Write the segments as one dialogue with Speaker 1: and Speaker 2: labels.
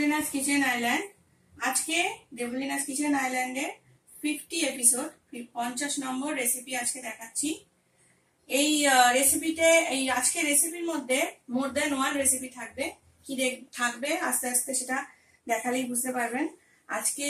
Speaker 1: দেবলিনাস kitchen island. আজকে দেবলিনাস kitchen আইল্যান্ডে 50 episode 50 নম্বর recipe আজকে দেখাচ্ছি। এই রেসিপিতে আজকের রেসিপির মধ্যে মোর দেন ওয়ান রেসিপি থাকবে। কি থাকবে আস্তে আস্তে সেটা দেখালেই বুঝতে পারবেন। আজকে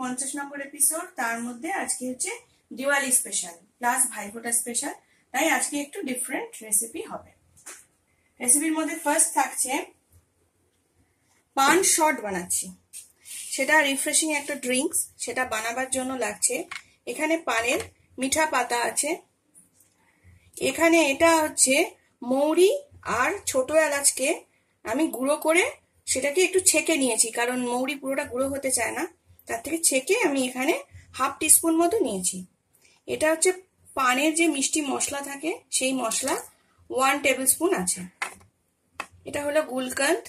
Speaker 1: 50 নম্বর এপিসোড, তার মধ্যে আজকে হচ্ছে Diwali special plus Bhaiphota special, তাই আজকে একটু ডিফারেন্ট রেসিপি হবে। রেসিপির মধ্যে ফার্স্ট থাকছে পান শট বানাচ্ছি, সেটা রিফ্রেশিং একটা ড্রিঙ্কস, সেটা বানাবার জন্য লাগছে এখানে পানের মিঠা পাতা আছে, এখানে এটা হচ্ছে মৌরি আর ছোট এলাচকে আমি গুঁড়ো করে সেটাকে একটু ছেঁকে নিয়েছি, কারণ মৌরি পুরোটা গুঁড়ো হতে চায় না, তার থেকে ছেঁকে আমি এখানে হাফ টিস্পুন মতো নিয়েছি। এটা হচ্ছে পানের যে মিষ্টি মশলা থাকে সেই মশলা 1 টেবিল স্পুন আছে। এটা হলো গুলকান্দ,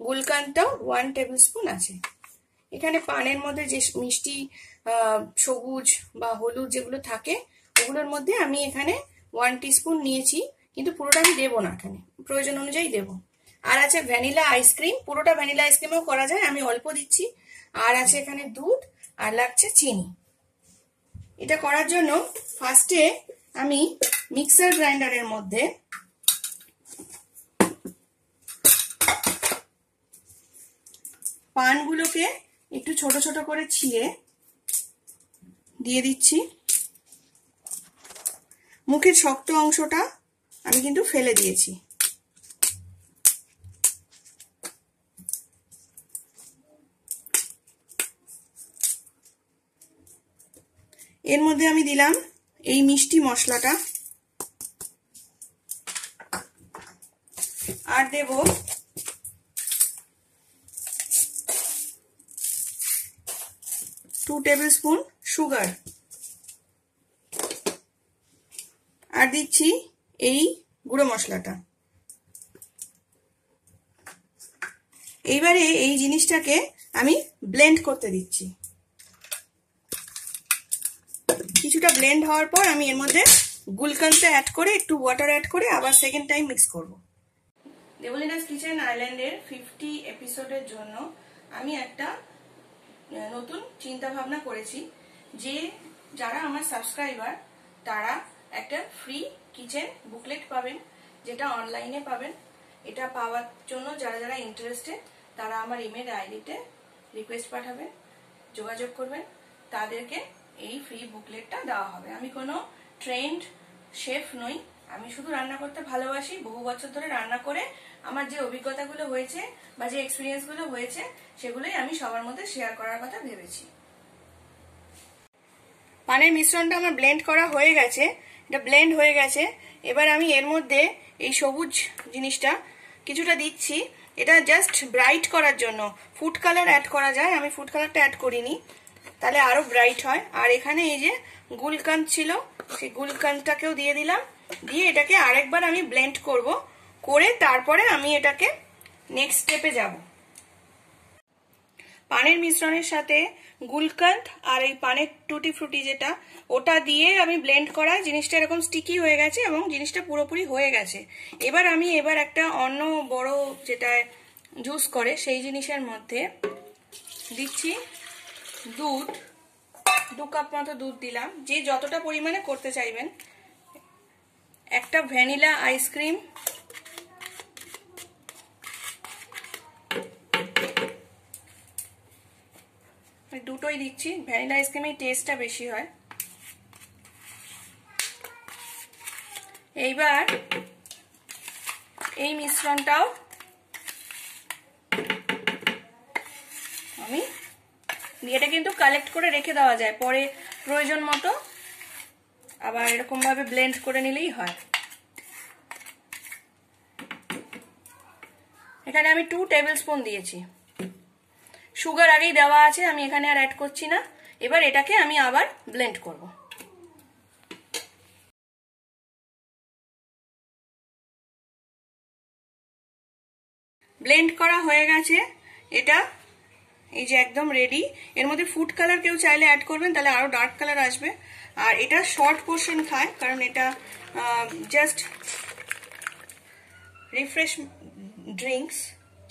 Speaker 1: গুলকান্দটাও 1 টেবিল স্পুন আছে। এখানে পানের মধ্যে যে মিষ্টি সবুজ বা হলুদ যেগুলো থাকে ওগুলোর মধ্যে আমি এখানে 1 টিস্পুন নিয়েছি, কিন্তু পুরোটা আমি দেবো না, এখানে প্রয়োজন অনুযায়ী দেবো। আর আছে ভ্যানিলা আইসক্রিম, পুরোটা ভ্যানিলা আইসক্রিমও করা যায়, আমি অল্প দিচ্ছি। আর আছে এখানে দুধ, আর লাগছে চিনি। এটা করার জন্য ফার্স্টে আমি মিক্সার গ্রাইন্ডারের মধ্যে পানগুলোকে একটু ছোট ছোট করে ছিঁড়ে দিয়ে দিচ্ছি। মুখের শক্ত অংশটা আমি কিন্তু ফেলে দিয়েছি। এর মধ্যে আমি দিলাম এই মিষ্টি মশলাটা, আর দেব 2 টেবিল স্পুন সুগার, আর দিচ্ছি এই গুঁড়ো মশলাটা। এইবারে এই জিনিসটাকে আমি ব্লেন্ড করতে দিচ্ছি। কিছুটা ব্লেন্ড হওয়ার পর আমি এর মধ্যে গুলকান্দটা অ্যাড করে একটু ওয়াটার অ্যাড করে আবার সেকেন্ড টাইম মিক্স করব। দেবলিনাস কিচেন আইল্যান্ডের 50 এপিসোডের জন্য আমি একটা নতুন চিন্তা ভাবনা করেছি যে যারা আমার সাবস্ক্রাইবার তারা একটা ফ্রি কিচেন বুকলেট পাবেন, যেটা অনলাইনে পাবেন। এটা পাওয়ার জন্য যারা যারা ইন্টারেস্টেড তারা আমার ইমেল আইডিতে রিকোয়েস্ট পাঠাবেন, যোগাযোগ করবেন, তাদেরকে এই ফ্রি বুকলেটটা দেওয়া হবে। আমি কোনো ট্রেন্ড শেফ নই, আমি শুধু রান্না করতে ভালোবাসি। বহু বছর ধরে রান্না করে আমার যে অভিজ্ঞতাগুলো হয়েছে বা যে এক্সপিরিয়েন্সগুলো হয়েছে সেগুলোই আমি সবার মধ্যে শেয়ার করার কথা ভেবেছি। পানের মিশ্রণটা আমার ব্লেন্ড করা হয়ে গেছে, এটা ব্লেন্ড হয়ে গেছে। এবার আমি এর মধ্যে এই সবুজ জিনিসটা কিছুটা দিচ্ছি, এটা জাস্ট ব্রাইট করার জন্য। ফুড কালার অ্যাড করা যায়, আমি ফুড কালারটা অ্যাড করিনি, তাহলে আরো ব্রাইট হয়। আর এখানে এই যে গুলকান্দ ছিল সেই গুলকান্দটাকেও দিয়ে দিলাম, দিয়ে এটাকে আরেকবার আমি ব্লেন্ড করব, করে তারপরে আমি এটাকে নেক্সট স্টেপে যাব। পানের মিশ্রণের সাথে গুলকান্দ আর এই পানের টুটি ফ্রুটি যেটা ওটা দিয়ে আমি ব্লেন্ড করা জিনিসটা এরকম স্টিকি হয়ে গেছে এবং জিনিসটা পুরোপুরি হয়ে গেছে। এবার আমি একটা অন্য বড় যেটা জুস করে সেই জিনিসের মধ্যে দিচ্ছি দুধ, 2 কাপ মতো দুধ দিলাম, যে যতটা পরিমাণে করতে চাইবেন। একটা ভ্যানিলা আইসক্রিম, দুটোই দিচ্ছি, ভ্যানিলা আইসক্রিমের টেস্টটা বেশি হয়। এইবার এই মিশ্রণটাও আমি এটা কিন্তু কালেক্ট করে রেখে দেওয়া যায়, পরে প্রয়োজন মতো আবার এরকম ভাবে ব্লেন্ড করে নিলেই হয়। এখানে আমি 2 টেবিল স্পুন দিয়েছি, সুগার আগেই দেওয়া আছে, আমি এখানে আর অ্যাড করছি না। এবার এটাকে আমি আবার ব্লেন্ড করব। ব্লেন্ড করা হয়ে গেছে, এটা এই যে একদম রেডি। এর মধ্যে ফুড কালার কেউ চাইলে অ্যাড করবেন, তাহলে আরো ডার্ক কালার আসবে। আর এটা শর্ট পোর্শন খায়, কারণ এটা জাস্ট রিফ্রেশ ড্রিঙ্কস,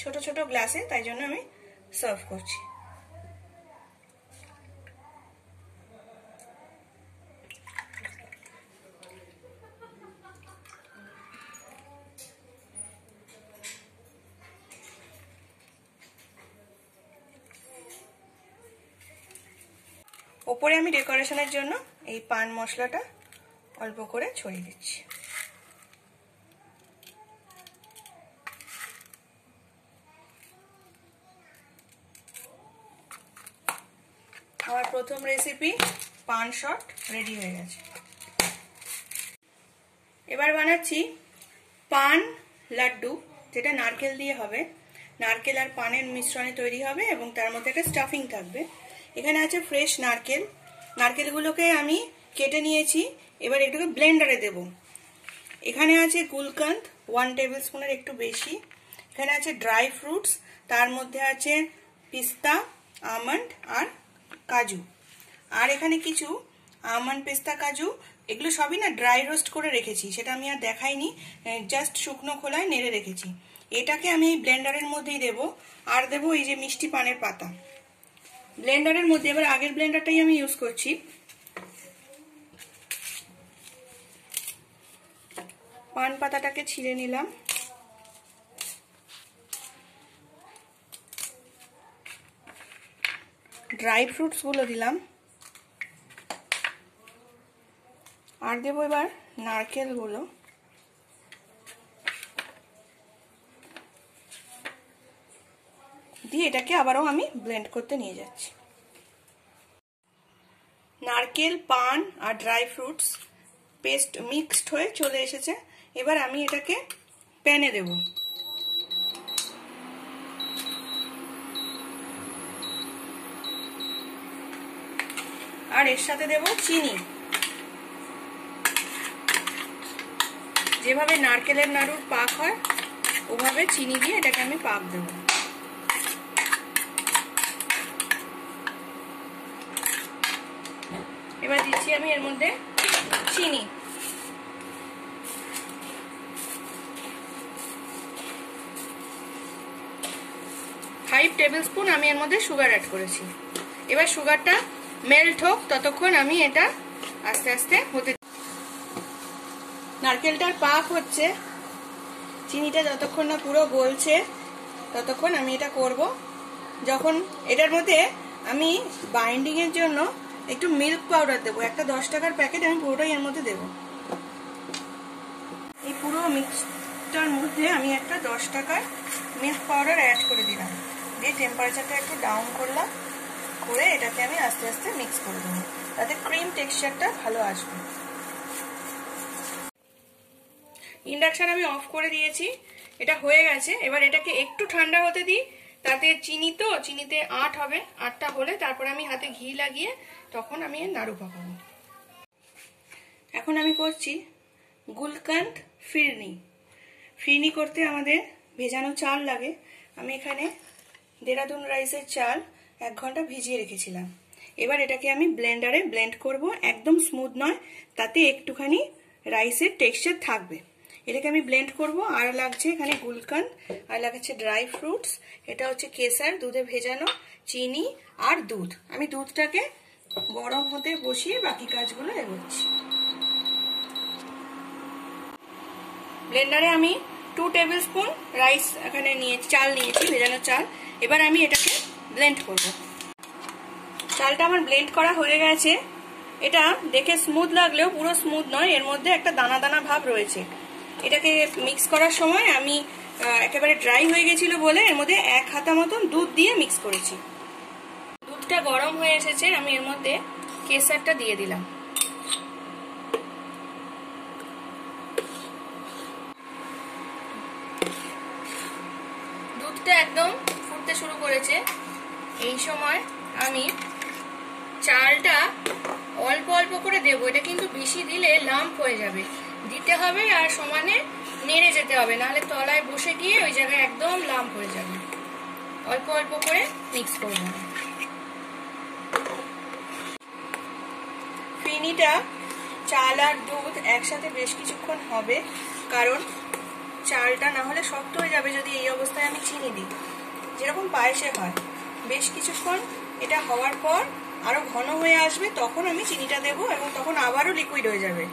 Speaker 1: ছোট ছোট গ্লাসে, তাই জন্য আমি সার্ভ করছি। ওপরে আমি ডেকোরেশনের জন্য এই পান মশলাটা অল্প করে ছড়িয়ে দিচ্ছি। আমার প্রথম রেসিপি পান শট রেডি হয়ে গেছে। এবার বানাচ্ছি পান লাড্ডু, যেটা নারকেল দিয়ে হবে। নারকেল আর পানের মিশ্রণে তৈরি হবে এবং তার মধ্যে একটা স্টাফিং থাকবে। এখানে আছে ফ্রেশ নারকেল। নারকেলগুলোকে আমি কেটে নিয়েছি, এবার এটাকে ব্লেন্ডারে দেব। এখানে আছে গুলকান্দ 1 টেবিল স্পুনের একটু বেশি। এখানে আছে ড্রাই ফ্রুটস, তার মধ্যে আছে পিস্তা, আমন্ড আর কাজু। আর এখানে কিছু আমন্ড, পিস্তা, কাজু এগুলো সবই না ড্রাই রোস্ট করে রেখেছি, সেটা আমি আর দেখাইনি, জাস্ট শুকনো খোলায় নেড়ে রেখেছি। এটাকে আমি এই ব্লেন্ডারের মধ্যেই দেব। আর দেব এই যে মিষ্টি পানের পাতা ব্লেন্ডারের মধ্যে। এবার আগের ব্লেন্ডারটাই আমি ইউজ করছি। পান পাতাটাকে ছিঁড়ে নিলাম, ড্রাই ফ্রুটস গুলো দিলাম, আর দেবো এবার নারকেল গুলো। দিয়ে এটাকে আবারও আমি ব্লেন্ড করতে নিয়ে যাচ্ছি। নারকেল, পান আর ড্রাই ফ্রুটস পেস্ট মিক্সড হয়ে চলে এসেছে। এবার আমি এটাকে প্যানে দেব। আর এর সাথে দেব চিনি। যেভাবে নারকেলের নাড়ুর পাক হয় ওভাবে চিনি দিয়ে এটাকে আমি পাক দেব। এবার দিচ্ছি আমি এর মধ্যে চিনি। ফাইভ টেবিল স্পুন আমি এর মধ্যে সুগার অ্যাড করেছি। এবার সুগারটা মেল্ট হোক, ততক্ষণ আমি এটা আস্তে আস্তে হতে। নারকেলটার পাক হচ্ছে, চিনিটা যতক্ষণ না পুরো গলছে ততক্ষণ আমি এটা করব। যখন এটার মধ্যে আমি বাইন্ডিং এর জন্য একটু মিল্ক পাউডার দেবো, একটা 10 টাকার প্যাকেট আমি পুরোটাই এর মধ্যে দেব। এই পুরো মিক্সটার মধ্যে আমি একটা 10 টাকার মিল্ক পাউডার অ্যাড করে দিলাম, দিয়ে টেম্পারেচারটা একটু ডাউন করলাম, করে এটাকে আমি আস্তে আস্তে মিক্স করে দেবো, তাতে ক্রিম টেক্সচারটা ভালো আসবে। ইন্ডাকশন আমি অফ করে দিয়েছি, এটা হয়ে গেছে। এবার এটাকে একটু ঠান্ডা হতে দিই, তাতে চিনিতে আট হবে, আটটা হলে তারপরে আমি হাতে ঘি লাগিয়ে তখন আমি নাড়ু পাকাবো। এখন আমি করছি গুলকান্দ ফিরনি। ফিরনি করতে আমাদের ভেজানো চাল লাগে। আমি এখানে দেরাদুন রাইসের চাল 1 ঘন্টা ভিজিয়ে রেখেছিলাম। এবার এটাকে আমি ব্লেন্ডারে ব্লেন্ড করব, একদম স্মুথ নয়, তাতে একটুখানি রাইসের টেক্সচার থাকবে। এটাকে আমি ব্লেন্ড করব। আর লাগছে এখানে গুলকান্দ, আর লাগছে ড্রাই ফ্রুটস, এটা হচ্ছে কেসার, দুধে ভেজানো, চিনি আর দুধ। আমি দুধটাকে গরম হতে বসিয়ে বাকি কাজগুলো এগোচ্ছি। ব্লেন্ডারে আমি 2 টেবিল স্পুন রাইস এখানে চাল নিয়েছি, ভেজানো চাল। এবার আমি এটাকে ব্লেন্ড করব। চালটা আমার ব্লেন্ড করা হয়ে গেছে। এটা দেখে স্মুথ লাগলেও পুরো স্মুথ নয়, এর মধ্যে একটা দানা দানা ভাব রয়েছে। এটাকে মিক্স করার সময় আমি একেবারে ড্রাই হয়ে গেছিল বলে এর মধ্যে 1 হাতা মতন দুধ দিয়ে মিক্স করেছি। দুধটা গরম হয়ে এসেছে, আমি এর মধ্যে কেসারটা দিয়ে দিলাম। দুধটা একদম ফুটতে শুরু করেছে। এই সময় আমি চালটা অল্প অল্প করে দেবো, এটা কিন্তু বেশি দিলে লাম্প হয়ে যাবে, দিতে হবে আর সমানে নেড়ে যেতে হবে, নাহলে তলায় বসে গিয়ে ওই জায়গায় একদম লাম্প হয়ে যাবে। অল্প অল্প করে মিক্স করব। ফিরনিটা চাল আর দুধ একসাথে বেশ কিছুক্ষণ হবে, কারণ চালটা না হলে শক্ত হয়ে যাবে যদি এই অবস্থায় আমি চিনি দিই, যেরকম পায়েসে হয়। বেশ কিছুক্ষণ এটা হওয়ার পর আরো ঘন হয়ে আসবে, তখন আমি চিনিটা দেবো এবং তখন আবারও লিকুইড হয়ে যাবে।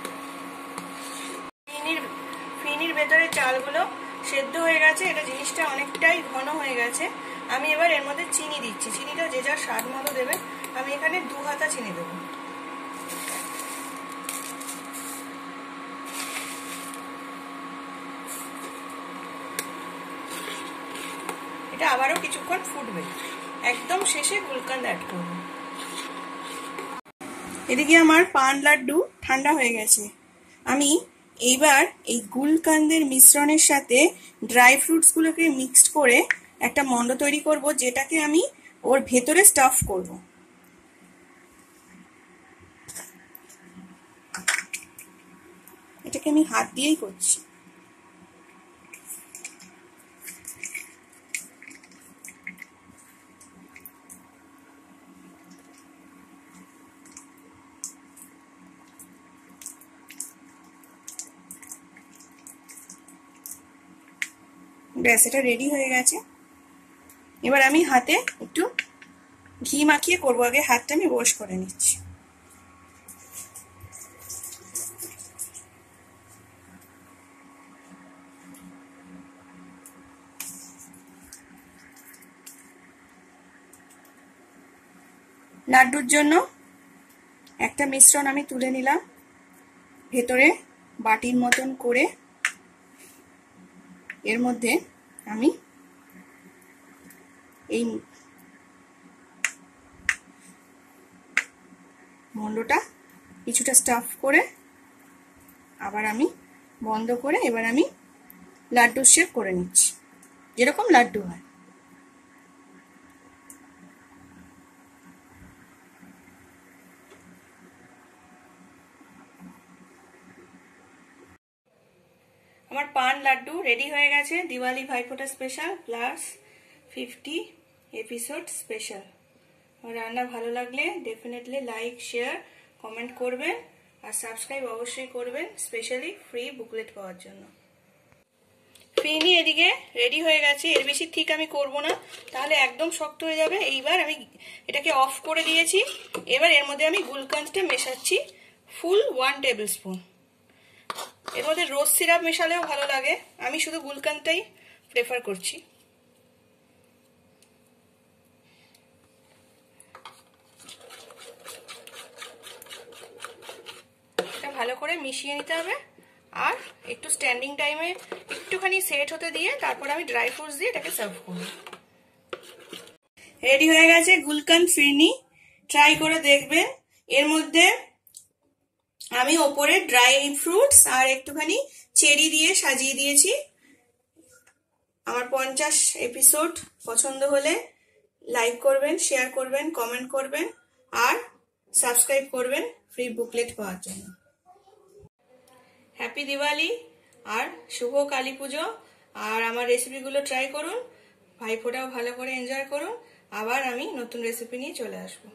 Speaker 1: ফিরনির ভেতরে চালগুলো সেদ্ধ হয়ে গেছে, এটা জিনিসটা অনেকটাই ঘন হয়ে গেছে। আমি এবার এর মধ্যে চিনি দিচ্ছি, চিনিটা যে যার স্বাদ মতো দেবে। আমি এখানে 2 হাতা চিনি দেবো। এটা আবারও কিছুক্ষণ ফুটবে, একদম শেষে গুলকান্দ অ্যাড করব। এদিকে আমার পান লাড্ডু ঠান্ডা হয়ে গেছে। আমি এইবার এই গুলকান্দের মিশ্রণের সাথে ড্রাই ফ্রুটস গুলোকে মিক্সড করে একটা মন্ড তৈরি করব, যেটাকে আমি ওর ভেতরে স্টাফ করব। এটাকে আমি হাত দিয়েই করছি। ব্যাস, এটা রেডি হয়ে গেছে। এবার আমি হাতে একটু ঘি মাখিয়ে করবো, আগে হাতটা আমি ওয়াশ করে নিচ্ছি। লাড্ডুর জন্য একটা মিশ্রণ আমি তুলে নিলাম, ভেতরে বাটির মতন করে এর মধ্যে আমি এই মন্ডটা কিছুটা স্টাফ করে আবার আমি বন্ধ করে এবার আমি লাড্ডুর শেপ করে নিচ্ছি, যেরকম লাড্ডু হয়। আমার পান লাড্ডু রেডি হয়ে গেছে, Diwali Bhaiphota special plus 50 episode special. আমার রান্না ভালো লাগলে ডেফিনেটলি লাইক, শেয়ার, কমেন্ট করবেন আর সাবস্ক্রাইব অবশ্যই করবেন, স্পেশালি ফ্রি বুকলেট পাওয়ার জন্য। ফিরনি এদিকে রেডি হয়ে গেছে, এর বেশি ঠিক আমি করব না, তাহলে একদম শক্ত হয়ে যাবে। এইবার আমি এটাকে অফ করে দিয়েছি। এবার এর মধ্যে আমি গুলকান্ডটা মেশাচ্ছি ফুল 1 টেবিল স্পুন। এর মধ্যে রোজ সিরাপ মেশালেও ভালো লাগে, আমি শুধু গুলকান্ডটাই প্রেফার করছি। এটা ভালো করে মিশিয়ে নিতে হবে আর একটু স্ট্যান্ডিং টাইমে একটুখানি সেট হতে দিয়ে তারপর আমি ড্রাই ফ্রুটস দিয়ে এটাকে সার্ভ করব। রেডি হয়ে গেছে গুলকান্দ ফিরনি, ট্রাই করে দেখবেন। এর মধ্যে আমি ওপরে ড্রাই ফ্রুটস আর একটুখানি চেরি দিয়ে সাজিয়ে দিয়েছি। আমার 50 এপিসোড পছন্দ হলে লাইক করবেন, শেয়ার করবেন, কমেন্ট করবেন আর সাবস্ক্রাইব করবেন ফ্রি বুকলেট পাওয়ার জন্য। হ্যাপি দিওয়ালি আর শুভ কালী পুজো। আর আমার রেসিপিগুলো ট্রাই করুন, ভাইফোঁটাও ভালো করে এনজয় করুন। আবার আমি নতুন রেসিপি নিয়ে চলে আসবো।